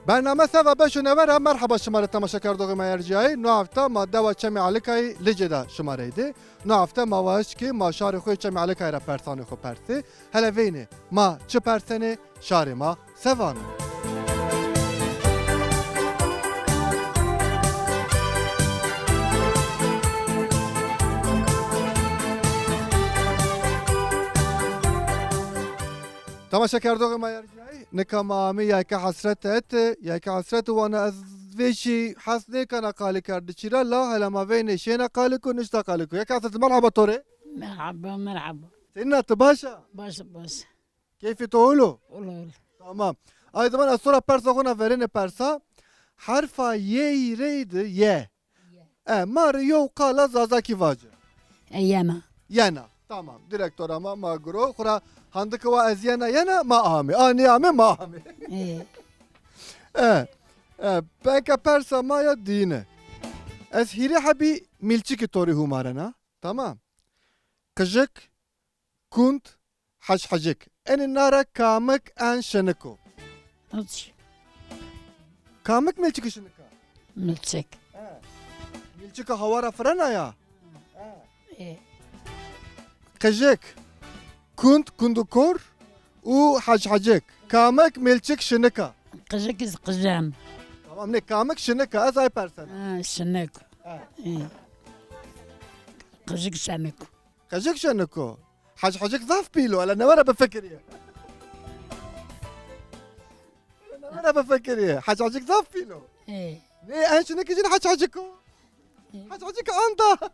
برنامه سوا بشنوره مرحبا شماره تماشا کردوغ مرجعی نو هفته ما دوا چمی علکای لجدا شماره ده نو هفته ما واش که ما شار خوی چمی علکای را پرسان خو پرسی هلا وینه ما چه پرسنه شار ما سوانه تماشا کردوغ مرجعی نکامامی یا که حسرتت یا که حسرت وانا از ویشی حسنه کنه قالی کرد چیرا لا هلا ما وینه شینا قالی کو نشتا قالی کو یا که حسرت مرحبا توره مرحبا مرحبا. سنة باشا بس كيف تقولوا؟ قولوا. تمام ايضا الصورة بارسا هنا فيرين بارسا حرفا يي يريد يه ماريو قال زازا كيفاجه أيانا يانا تمام ديريكتور ما قرو خرا عندك وازيانا يانا ما امي اني امي ما امي إيه بانكا بارسا ما يدينه از هيري حبي ميلتشيكي توري هو مارنا تمام كجك كنت حجك ان النار كامك ان شنكو أطش كامك ميلتشيكي شنكا ملتسك. ميلتشيكا هوارا فرنا يا إيه كجك كنت كندكور و حجك كامك ميلتشيك شنكا قجك قجام. تمام ني كامك شنكا ازاي بارسن سنكو. إيه قجك سنكو. كجك شنكو حجك ضاف بيلو انا نورا بفكر يا انا بفكر يا حجك ضاف بيلو إيه ني انا شنك جين حجكو حجك انت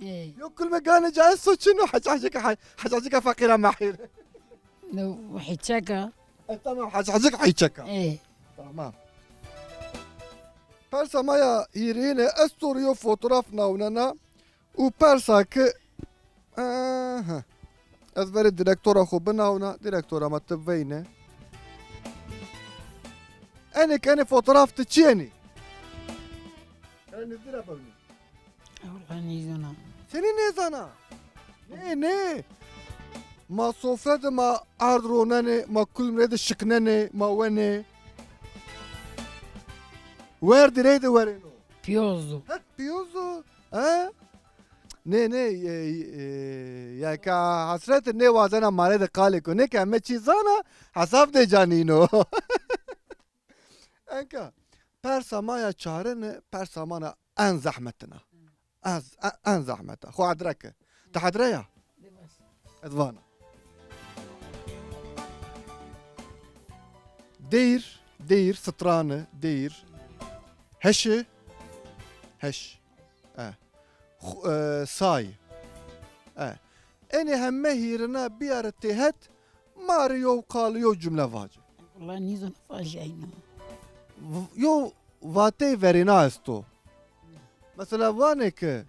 إيه يو كل ما كان جاي صوت شنو حجك فقيره محير لو وحيتشاكا. تمام حجك حيتشكا إيه تمام Persa maya irine esturiyo fotoğraf naunana u persa ki ez veri direktora xo binauna direktora ma teveyne eni fotoğraf tı çiğni eni dira bavni والله نيزونا. seni ne zana ne ma sofrede ma ardronane ma kulmrede şıknene ma vene ver direyde vereno بيوزو. بيوزو ها نه یا که حسرت نه وازنا ماره ده قاله کنه که همه چیزانا حساب ده جانینو انکا پرسامایا چاره نه پرسامانا ان زحمتنا ان زحمتا خو عدرکه تحدريا ادوانا دير سترانه دير هش ساي اني همه هيرنا بيارتهت ماريو قال يو جمله واجه والله نيزونا فاجعينا. يو واتي فيرينا استو مثلا وانك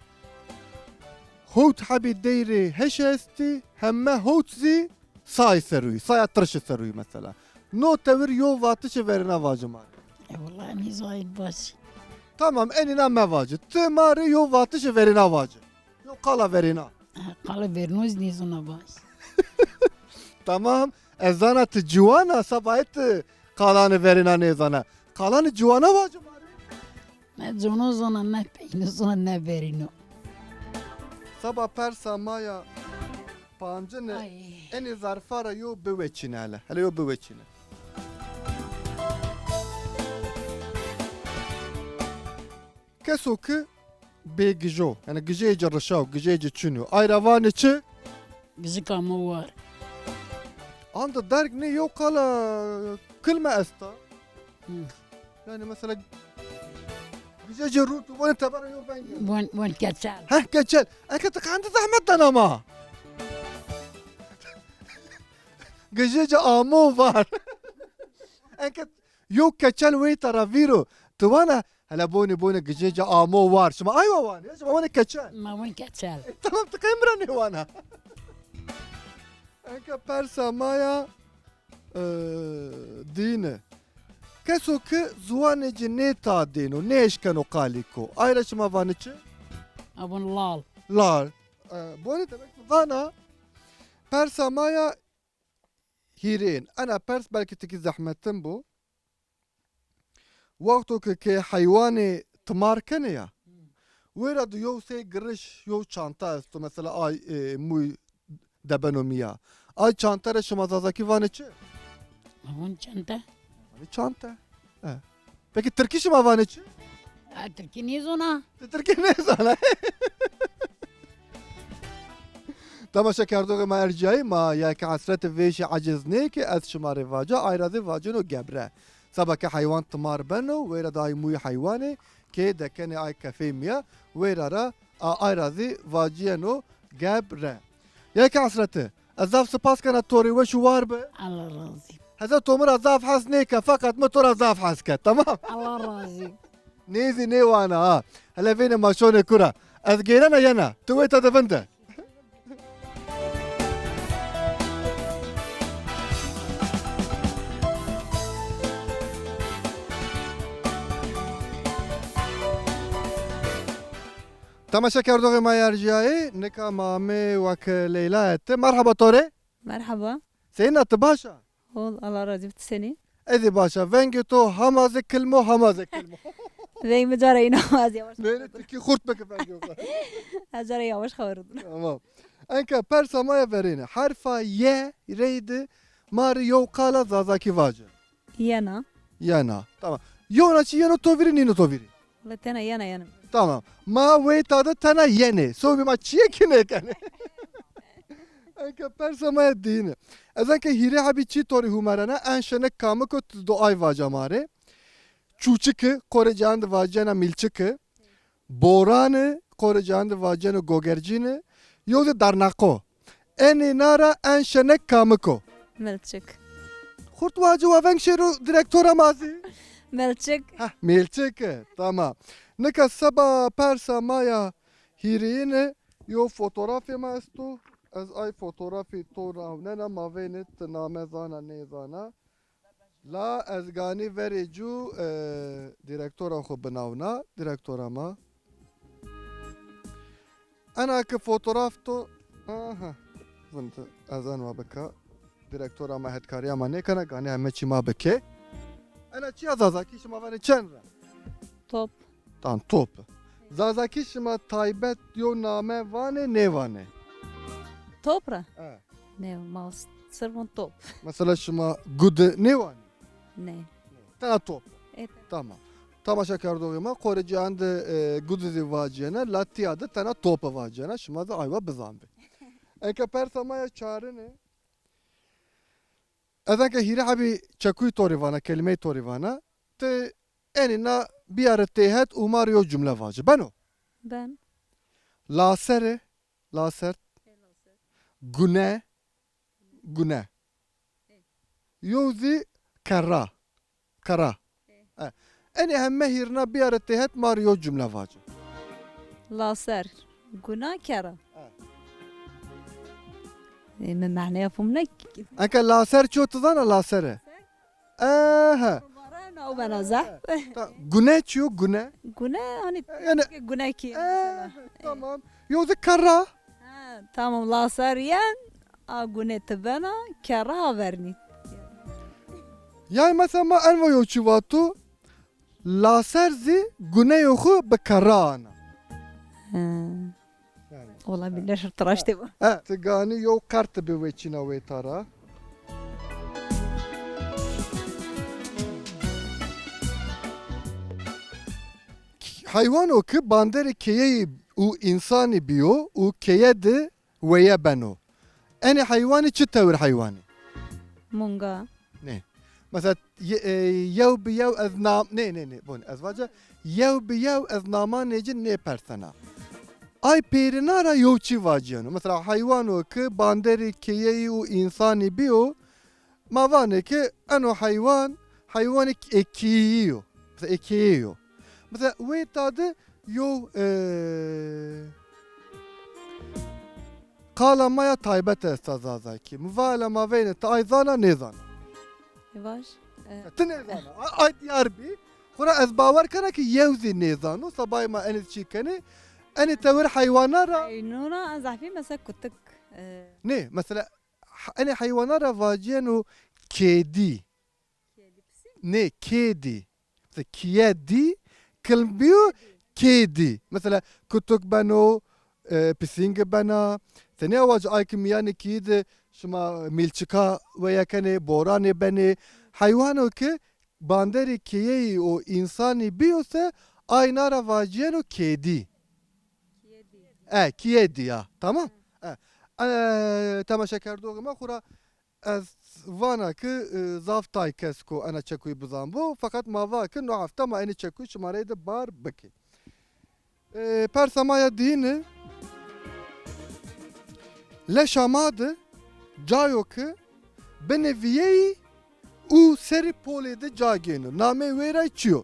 هوت حبي ديري هش استي همه هوت زي ساي سروي ساي اترش سروي مثلا نو تور يو واتش فيرينا واجه ماري والله نيزوين باسي. Tamam enine mevaci. Tımari yo vatışı verina vacı. Yo kala verina. قال بيرنوز نيزونا باس. Tamam. Ezana tı civana sabahit kalanı verina nezana. Kalanı civana vacı mari. ما زونو زونا ما بينو زونا ما بيرينو. Sabah persa maya pancını أي eni zarfara yo büveçine hele. Hele yo büveçine. Keso ki بيجو يعني جيجي الرشاو جيجي تشنو اي رافاني تشي جزيكا موار. عند الدرج ني يو قال كلمة استا يعني مثلا جيجي الروت وين تبرا يو بين وين كاتشال. ها كتشل انا كنت عندي زحمة انا ما جيجي امو فار انا كنت يو كتشل وي ترى فيرو توانا هلا بوني جيجي امو وار شما ايوه وان يا شما وين كتشل ما وين كاتشال. تمام تقيمرني وانا انك بارسا مايا دينه كسو كي زواني جنيتا دينو نيش كانوا قاليكو ايرا شما فانيتش أبون لال. لار بوني تبك فانا بارسا مايا هيرين أنا برس بلكي تكي زحمتن بو وقتو كي حيواني تمار كنيا ويرا دو يو سي قرش يو چانتا استو مثلا آي موي دبنو ميا آي چانتا را شما زازاكي وانه چه؟ هون چنده وانه چانتا Peki Türkçe mi avane çi? Türkiye niye zona? Türkiye ne sana? تماشا کردوغ ما ارجعی ما یک عصرت ویش عجز نه که از شما رواجه ایرازی واجن و گبره سبا که حیوان تمار بنو ویرا دای موی حیوانه که دکنه آی کفه میا ویرا را ایرازی واجن و گبره یک عصرت ازاف سپاس کنه توری وشو وار به Allah razı. هذا تومر ازاف حس نیکه فقط متور ازاف حس که تمام Allah razı. نیزی نیوانا هلا فين ما شونه كرة از گیرنا ینا تو تا دفنده تماشا کردوغ ما يرجعي نكا مامي وك ليلى مرحبا توري مرحبا سينا تباشا هول الله راضي بتسني اذي باشا فنجي تو هماز كلمه هماز كلمه زي ما جرى ينواز يا وش نيني تركي خورت بك فنجي جرى يا وش خبر تمام انك برسا ما يفرينا حرفا ي ريد ماريو قال زازاكي واجه يانا يانا تمام يونا چي ينو توفيري نينو توفيري ولا تنا يانا tamam ma weyta da tana yeni so ma çiye kine kane anka persamaya dine azanke hire habi çi tori humarana anşene kamıko do ay vacamare çuçıkı korecandı vacana milçıkı boranı korecandı vacana gogercini yolu darnako eni nara anşene kamıko ملتشك kurt vacı vaven şeru direktora mazi ملتشك Heh, milçıkı tamam Neka saba persa maya hirine yo fotoğrafı mı estu az ay fotoğrafı tora nena mavenet name zana ne zana la az gani vericu direktora xo binavna direktora ma ana ke fotoğraf to aha vant azan ma baka direktora ma hetkariya ma ne kana gani hemme çi ma beke ana çi azazaki şma vane çenra توب Tan top. Zazaki şima taybet yo name vane ne vane. توبرا Ha. نيو ماوس سيرفون توب Mesela şima good ne vane. ني Tana top. إيه Tamam. Tamaşa kardoğuma Korece ande good vaciyana Latiyada tana top vaciyana şima da ayva bizambe. Enke persamaya çare ne? Ezenke hire habi çakuy torivana kelime torivana te enina bir ara tehet umar yo cümle vacı. Ben o. بان Lasere, laser, güne, güne. Yozi kara, kara. En ehemme hirna bir ara tehet Mario cümle vacı. لاسر قنا كرا آه. من معناه فمنك Enke laser çotuzana lasere. Aha. او بنازح Güne çiyo güne. قنا هني Yani قنا كي tamam. Yozi kara. تمام لاسر ين قنا تبنا كرا verni Yani mesela ma enva yo çivatu laserzi güne yoku be kara ana. Yani. والله بالله شرط راشتي Tigani yo kartı be veçina ve tara. Hayvan o ki banderi keyeyi u insani biyo u keyedi veye beno. Eni hayvani çi tevir hayvani? مونغا Mesela yev bi yev ez nam ne bon ez vaca yev bi yev ez naman necin ne persana. Ay perinara yovçi vaciyano. Mesela hayvan o ki banderi keyeyi u insani biyo mavane ki eno hayvani ekiyiyo. Mesela ekiyiyo. Mesela ve tadı yo kalamaya taybet estazazaki. Müvala mavene tayzana nezana. يواش Tı nezana. Ay diyar bi. Khura ez bavar kana ki yevzi nezano. Sabay ma eniz çikeni. Eni tevir hayvanara. نونا زعفي مسك كتك Ne? Mesela أنا حيوانات رفاجينو كيدي نه كيدي مثلا كيادي كلمبيو كيدي مثلا كتك بنو بسينج بنا ثانية واج آيكم يعني كيد شما ميلچكا ويا كني بوراني بني حيوانو كي باندري كيي او إنساني بيوسه آينا رفاجينو كيدي كيدي يا تمام أنا تماشا كردوغ ما خورا از وانا که زافتای کس کو انا چکوی بزن بو فقط ماوا که نو هفته ما اینی چکوی شماره ده بار بکی پرسمایا دینه لشاماده جایو که بنویهی او سری پولی ده جاگینو نامه ویرای چیو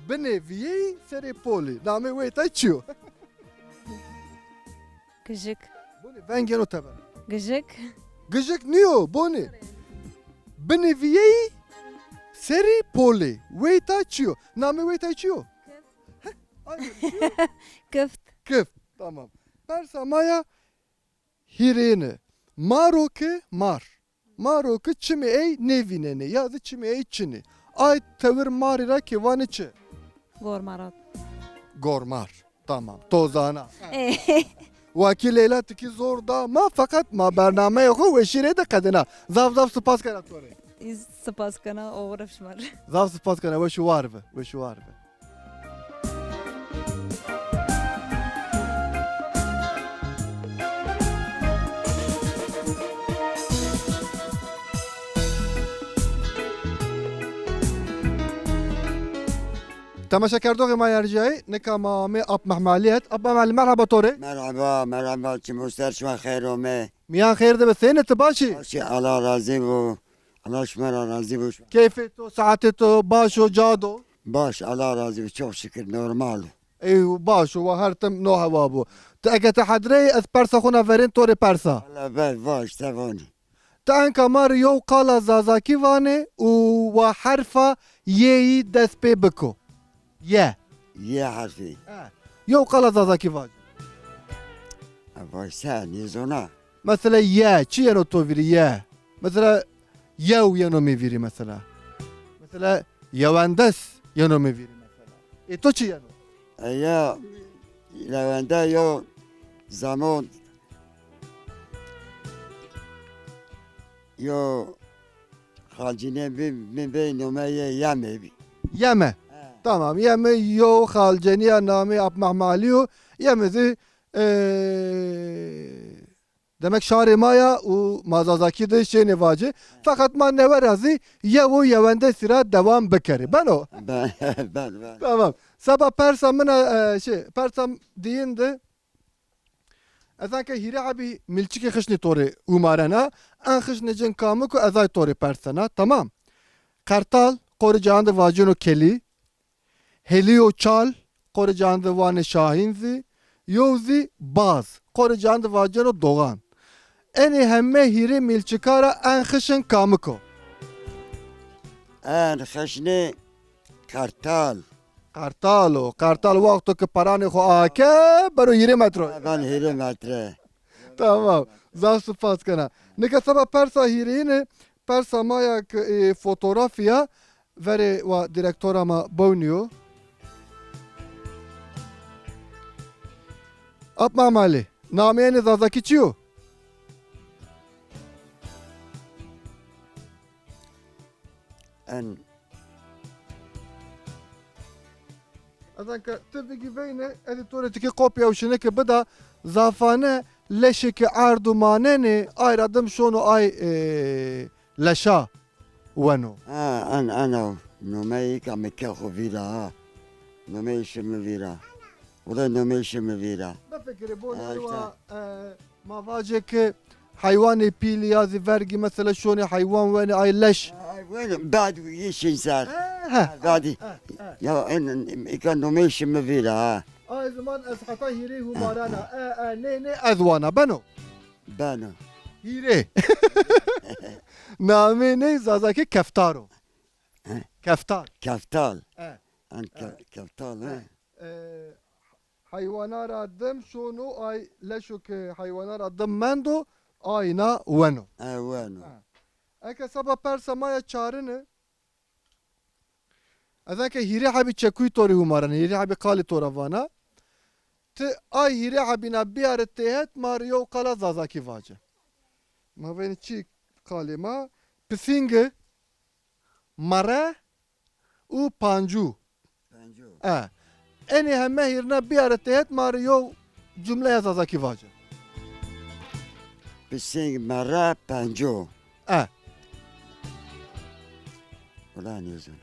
بنویهی سری پولی نامه ویرای چیو Gıcık. بونی ونگینو تبر Gıcık. گجک نیو بونی بنویهی سری پولی ویتا چیو نامه ویتا چیو Kıft. Kıf. Tamam. Persamaya hirene. Maroke mar. Maroke çimi ey nevinene. Yazı çimi ey çini. Ay tevir marira ki vaniçi. Gormarat. Gormar. Tamam. Tozana. Vakil eylatiki zor da ma fakat ma bername yok ve şire de kadına. Zav spas karaktere. İz spaskana uğraşmar. Zav spas kana ve şu var ve şu var ve. تماشا كردوغي ما يرجعي نكما مي اب محماليات اب محمالي مرحبا توري مرحبا مرحبا چی مستر شما خیر اومه ميان خير ده بسين تباشي باشی الله راضی بو الله شما را راضی بو كيفته ساعتته باشو جادو باش الله راضی بو çok şükür normal ايوه باشو وهرتم نو هوابو تاكا تحدري اس برسا خونا فرين توري برسا Allah ben baş tevani تانكا مار يو قالا زازاكي واني وحرفا يي دس بي بكو يا ye harfi يو قالا زازاكي واني baş sen yüzüne مثلا يا چي ينو تو فيري يا مثلا يو ينو مي فيري مثلا يواندس ينو مي فيري مثلا اي تو چي ينو ya levende yo zaman yo halcine bir beynumeye yemebi يما تمام يما يو خالجانيا نامي اب محماليو يما ذي demek şari maya u mazazaki de şey nevaci fakat man ne verazi ya o yavende sıra devam bekeri ben o ben tamam sabah persam mına persam diyindi ezanke hire abi milçiki khışni tori umarana an khışni cin kamı ku ezay tori persana tamam kartal kori candı vacino keli heliyo çal kori candı vane şahinzi yozi baz kori candı vacino doğan eni hemme hire milçikara an khışın kamı ku en خشنه kartal kartal vakti ki parani xo ake baro 20 metro ben hire metre tamam zaf spas kana nika sabah persa hirine persa maya fotoğrafya vere wa direktora ma boniyo apma mali namiyeni zazaki çiyo en Azanka tabii ki beyne editoretiki kopya uşuneki bida zafane leşeki ardumaneni ayradım şunu ay leşa venu. انا نومي كم كخو فيرا نومي شم فيرا ولا نومي شم فيرا Da fikri bu Ha, ne mavacı ki hayvani pili yazı vergi mesela şunu hayvan veni ay leş. وين بعد يشين صار Ha. بعد يا ان كان نومي شم فيرا Ay zaman eshata hiri humarana ne azwana beno. بانو Hiri. Name ne zazaki keftaro. Ha. Keftar. كفتال Ha. ان كفتال Hayvanar adım şunu ay leşuk hayvanar adım mendo ayna weno. Bueno. Eke sabah persamaya çarını. Azanke hire habi çekuy tori humaran. Hire habi kali toravana. Te ay hire habina biaret tehet Mario kala zazaki vace. Ma beni çi kalima. Pisinge. Mare. U pancu. Pencu. Eni hemme hirna biaret tehet Mario cümle zazaki vace. Pising mara pencu. Ulan yüzüne.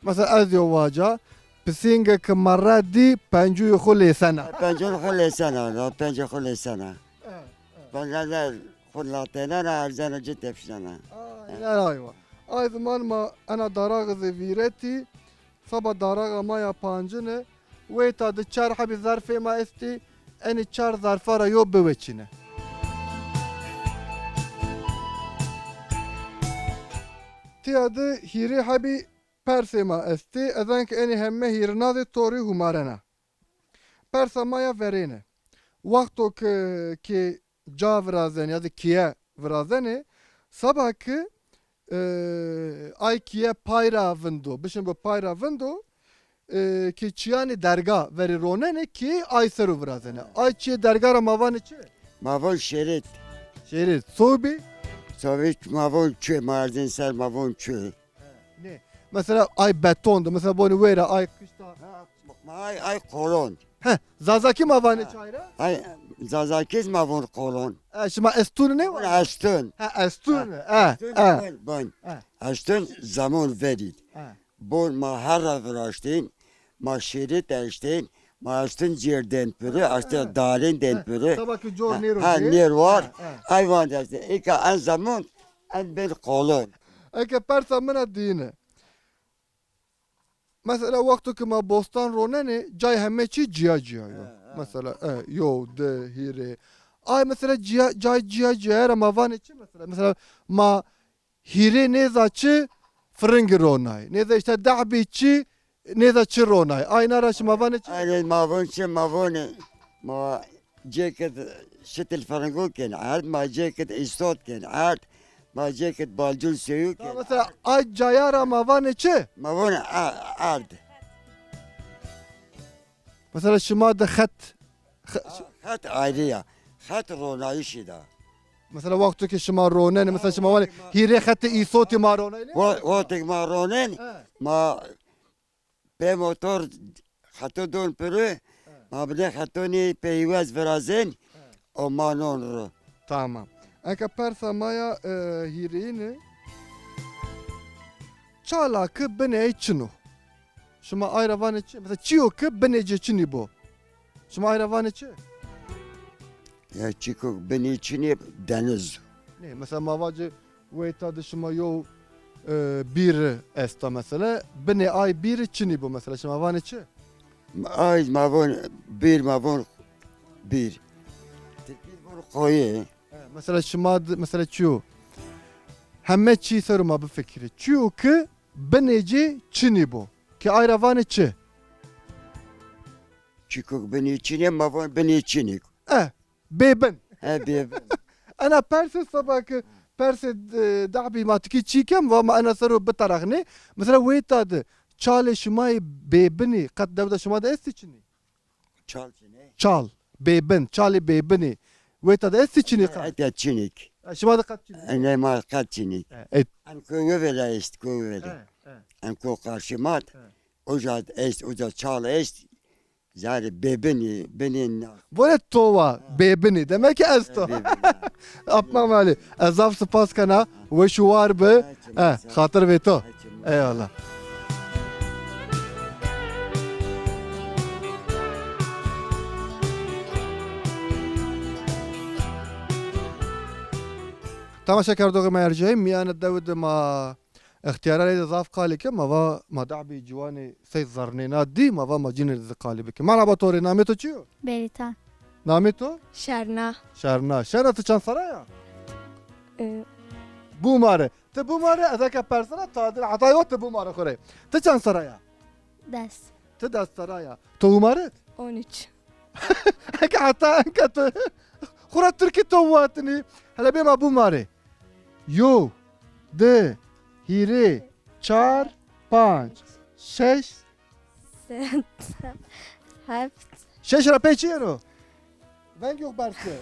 Mesela ez yo vaca. Pisinge ke mare di pancuyu khule sana. Pencu khule sana. La pencu khule sana. Bana خلاتنا أنا أرزانا جدا في سنة. ايوه اي زمان ما انا دراغ زفيرتي صبا دراغ ما يا بانجنه ويتا د چار حبي ظرف ما استي اني چار ظرفارا يو بوچينه تي اد هيري حبي پرسما استي اذنك اني همه هيرناد توري همارنا پرسما يا verene وقتو ki ca virazen ya da kiye virazene sabah ki ay kiye payra vindo bişin bu payra vindo ki çiyani derga veri ronene ki ay seru virazene ay çiye derga ra mavan içi مavon şerit. şerit sobi Sovyet mavon çö. Mardin ser mavon çö. ne mesela ay betondu mesela bunu vera ay kışta Ay kolon. zazaki mavan içi ayra Ay zazakiz mavon kolon. şimdi estun ne var Astun. estun Bon. Ha. Astun zaman verir. Bon ma harra vrashtin. Ma şerit eştin. Ma astun cerden pürü. Astun dalin den pürü. sabahki jor nero Ha ner var. Hayvan dersin. İka en zaman en bir kolon. Eke persa mina dine. Mesela vakti ki ma bostan ronene cay hemme çi ciya yo. Mesela yo de hire. Ay mesela ciya ama van içi mesela ma hire ne zaçı fırıngı ronay. Ne de işte da'bi çi ne de çi ronay. Ay naraşı ma van içi. Aynen mavon çi mavon. Ma ceket şetil farangol ken ard. Ma ceket istot ken ard. Ma ceket balcul seyu ken. Mesela ay cayara ma van içi. Mavon ard. Mesela şima da khat. Hat ayrı ya. Hat ronayı şida. Mesela vakti ki şima ronene mesela şima van hire khat isoti ma ronay. Votek ma ronen. Ma pe motor hatto don pürü. Ma bile hattoni peyvaz verazen. O manon ro. Tamam. Eka persa maya hirini çalakı bene çinu. Şuma ayravan içi. Mesela çiyo ki benece çini bu. Şuma ayravan içi. Ya çıkık beni içine deniz. Ne mesela mavacı veyta da şuma yo bir esta mesela. Bene ay bir çini bu mesela. Şuma van içi. Ay mavon bir. Tepki bunu koyu. Mesela şuma mesela çiyo. Hemme çi soruma bu fikri. Çiyo ki benece çini bu. Ki ayravan içi. Çıkık beni içine mavon beni içine. Beben. He bir. أنا بارسي صباك بارسي دعبي ما تكي تشيكم وما أنا صاروا بطرخني مثلا ويتاد تشالي شماي بيبني قد دبدا شما دا استيشني Çal çine. تشال بيبن تشالي بيبني ويتاد استيشني قد Hatta çinik. شما دا قد تشيني Ne mal kat çinik. et An koyu vela est koyu vela. An ko karşımat. Ocad est ocad çal est. Zari bebeni benin. Böyle tova bebini demek ki esto yapmam Ali ezaf spas kana ve şu var be hatır ve to eyvallah. تمام شكر دوغي ما يرجعين ميانا داود ما اختيارات اضاف قالي كما ما دعبي جواني سيد زرنينات دي ما جيني قالي بك ما لعبة توري ناميتو چيو Beritan. ناميتو Şerna. شرنا تچان سرايا بوماره تبوماره اذاك بيرسونا تادر عطايوت تبوماره خوري تچان سرايا Des. تداس سرايا تومارت 13. هيك حتى انك خورا ترکی تو واتنی هلا بیم ابو ماره یو ده هیره چار پنج شش هفت شش را پیچیه رو ونگ yok برسه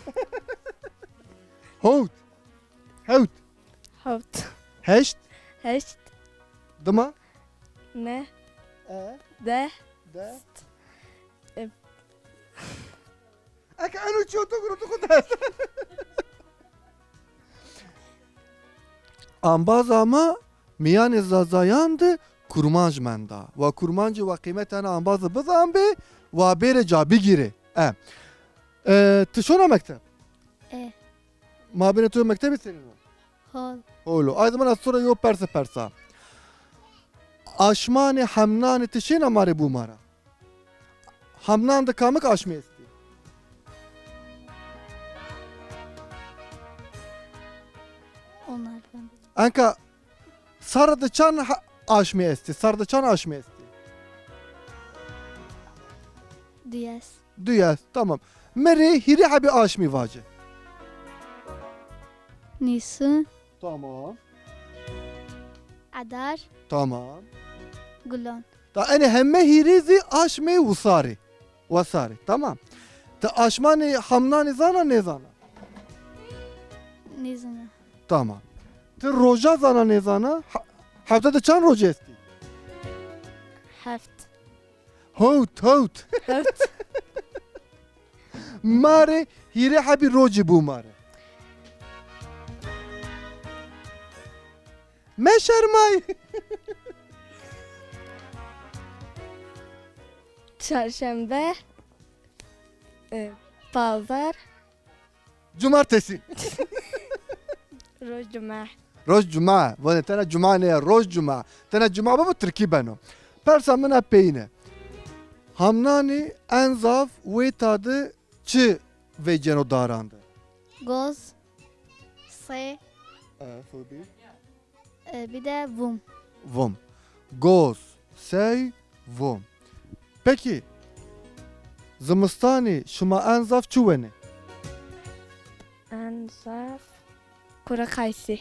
هوت هوت هفت هشت هشت دما نه اه ده ده اه. اکه انو چیو تو کرو تو خود هست انباز ama میان زازایاند kurmanj menda ve kurmancı ve kıymetine anbazı bızan bi ve bere cabi gire tişona mektep اه ma bine tu mektebi senin هول Oğlu ay zaman az sonra yo perse persa aşmani hamnani tişina mare bu mara hamnan da kamık aşmı esti onlar ben anka sardıçan aşmı esti sardıçan aşmı esti diyes Duyas tamam meri hiri abi aşmı vacı nisan tamam adar tamam gulan Ta ene hemme hirizi aşmı vusari vasari tamam ta aşmani hamnani zana ne zana nizana tamam ta roja zana ne zana haftada çan roja esti heft Hot hot heft mare hire habi roji bu mare meşermay çarşamba pazar cumartesi roz cuma روز جمعه و تنا جمعه نه روز جمعه تنا جمعه بابا ترکی بنو پرسا منا پینه همنانی انزاف وی تاده چه وی جنو دارانده goz se bir de vum Vom Goz Sey Vom Peki Zımistani şuma enzaf çuveni ansaf kura kaysi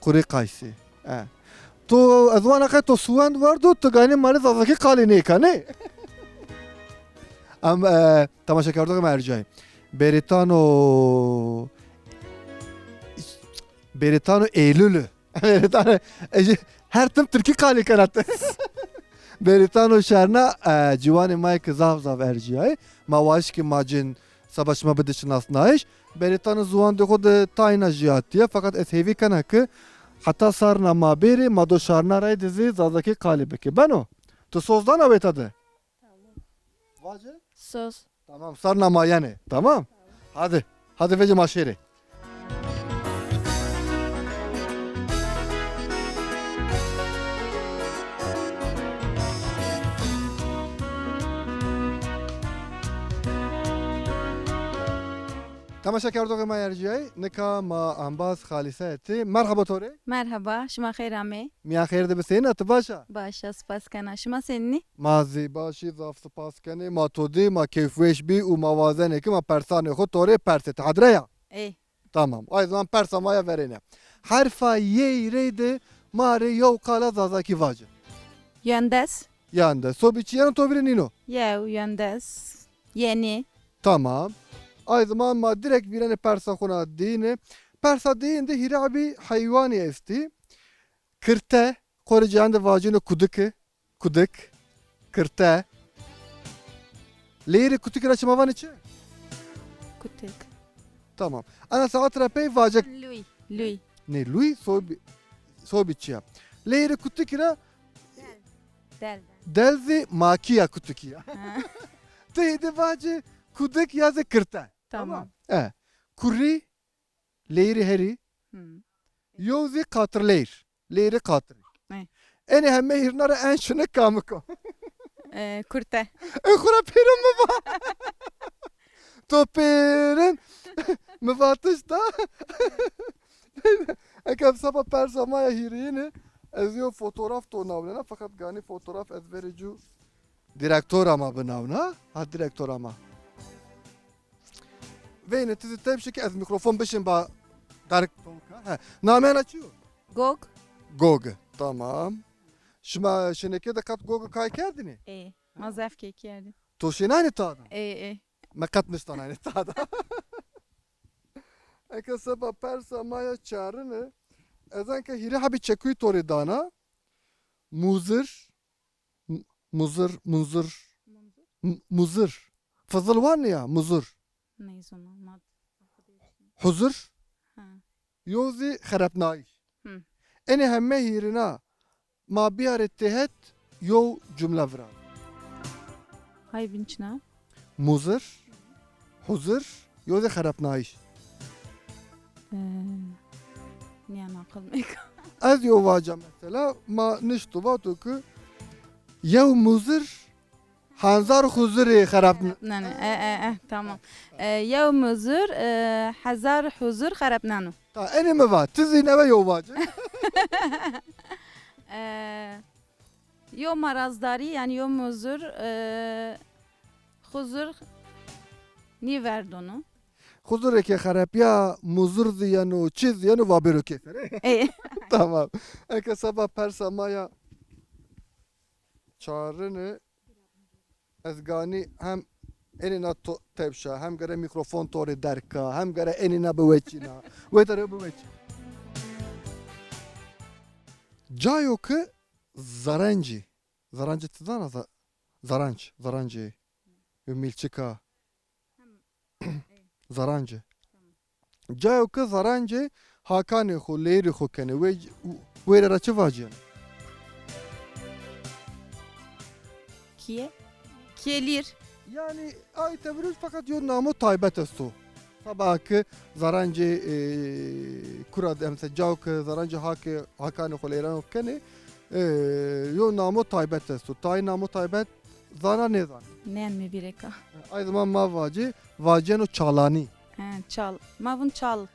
Kuri kaysi تو از وان اخه تو سوند وردو تو گانی مالی زازاکی قالی نیکا نه ام تماشا کرده که مرجعی بریتانو Eylül'ü Beritanو her tüm Türkiye kali kanattı Beritanو şerna civani mayk zav zav erciyay ma vaş ki macin savaşma bidişin asnayış Beritanو zuvan de khud tayna jiyatiye fakat eshevi kana ki hatta sarna ma beri ma do şarna ray dizi zazaki kali beki beno tu sozdan avetadı Vacı söz Tamam sarna ma yani tamam hadi vece maşeri تماشا کردو که ما ارجعی نکا ما انباز خالصه اتی مرحبا توری Merhaba, شما خیر همه؟ میا خیر ده بسین ات باشا باشه سپاس کنه. شما سنی؟ ما زیباشی زاف سپاس کنی ما تودی ما کیفوش بی و موازنه که ما پرسانه خود توری پرسه تحضره یا ای tamam o zaman persa maya verene harfa ye reyde mare yo kala zazaki vacı Yöndes? yanda sobiçi yanı toviri nino Yev, yöndes. Yeni. tamam ay zaman ma direkt virene persa khuna dine persa deyinde hire abi hayvani esti kırte koricanda vacino kuduk kırte Leyri kutuk raçımavan içi Kutuk. tamam ana saat rapey vacak Lui. ne lui sobiçi ya Leyri kutuk ra Del. delzi makiya kutukiya Ha, Teyde vacı kuduk yazı kırte tamam. Kurri Leyri heri Hmm. Yozi katır leyr Leyri katır Ne? Eni hemme hirnara en şunu kamıko Kurte. Ekhura pirin mi var? To pirin mi vatış da? Ekab sabah persamaya hiriyini ez yo fotoğraf to navlena fakat gani fotoğraf ez vericu direktor ama bu navna ha direktor ama Veyne tizi tebşi ki ez mikrofon bişim ba darık tonka. Namen açıyor. Gog. Gog. Tamam. Şuma şeneke de kat Gog'u kay kendini. Ma zef kek yerdi. To şen aynı tadan. Me katmıştan aynı tadan. Eka seba persa maya çağrını. Ezen ke hiri habi çekuy tori dana. Muzır. Muzır. Fazıl var ne ya? Muzır. Neyse ona. Huzur. Ha. Yozi xerapnayi. Hı. Ene hemme hirina ma biyaret tehet yo cümle vran. Hay binçna. Muzır, huzur, yozi xerapnayi. Niye nakıl mek? Az yo vaca mesela ma niştu vatu ki yev muzır hanzar huzuri xerapnayi. Ne tamam. Yevm huzur hazar huzur خراب نانو. Ta ene mi va? Tizi neve yo vaca. Yo marazdari yani yo huzur huzur ni verdonu. Huzur eke xerap ya muzur diyanu çiz diyanu vabero kefere. Tamam. Eke sabah persa maya çağrını ezgani hem enina tevşa hem gere mikrofon tori derka hem gere enina beveçina ve tere beveç. Cayo ki zaranci. Zaranci tizana zaranci. Milçika. Zaranci. Cayo ki zaranci hakani xu leyri xu kene ve raçı vaciyan. Kiye? Kiyelir. Yani ay tevrüz fakat yo namu taybet estu. Sabah ki zaranci kura demse cayo ki zaranci hakani xu leyran kene yo namu taybet estu. Tay namu taybet zana ne zana. Nen mi bireka? Ay zaman ma vaciyan o çalani. Çal. Mavun çal.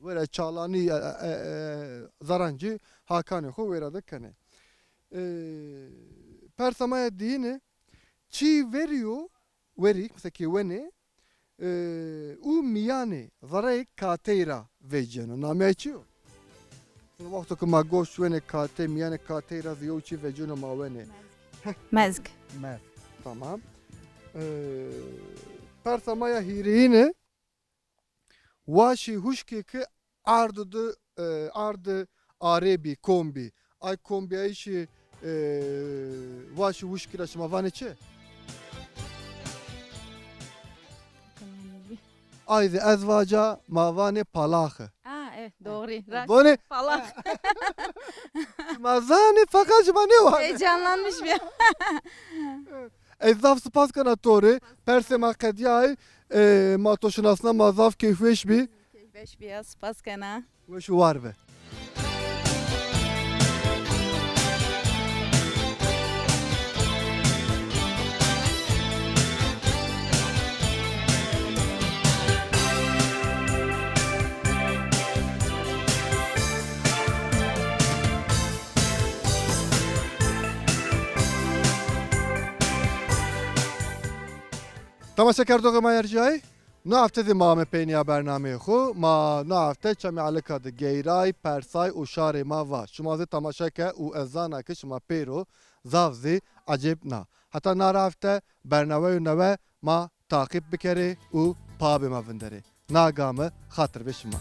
Böyle çalani zarancı hakani xo verada kene. Persamaya dini çi veriyor mesela ki vene u miyane zaray kateyra veceno namaya çiyor. Sonra vakti ki ma goş vene kate miyane kateyra ziyo çi veceno ma vene. Mezg. Mer. Tamam. Persamaya hirine Vaşi huşki ki ardı arebi kombi. Ay kombi ayşi vaşi huşki raşma vaneçe. Ayzi ezvaca mavane palahı. Evet doğru. Böyle Falan. mazane fakat ne var? Heyecanlanmış bir. Ezaf spas kanatori persema kadiyay matoşunasına mazaf keyfeş bir Beş bir spas kana. ve şu var be. تماشا کردو ما یرجای نافته دی ما مپینیا برنامه خو ما نافته چمی علکا دی گیرای پرسای و شار ما و شما زی تماشا که او ازانا که شما پیرو زافزی عجب نا حتی نارافته برنامه و نوه ما تاقیب بکره و پا بما وندره ناگامه خاطر بشما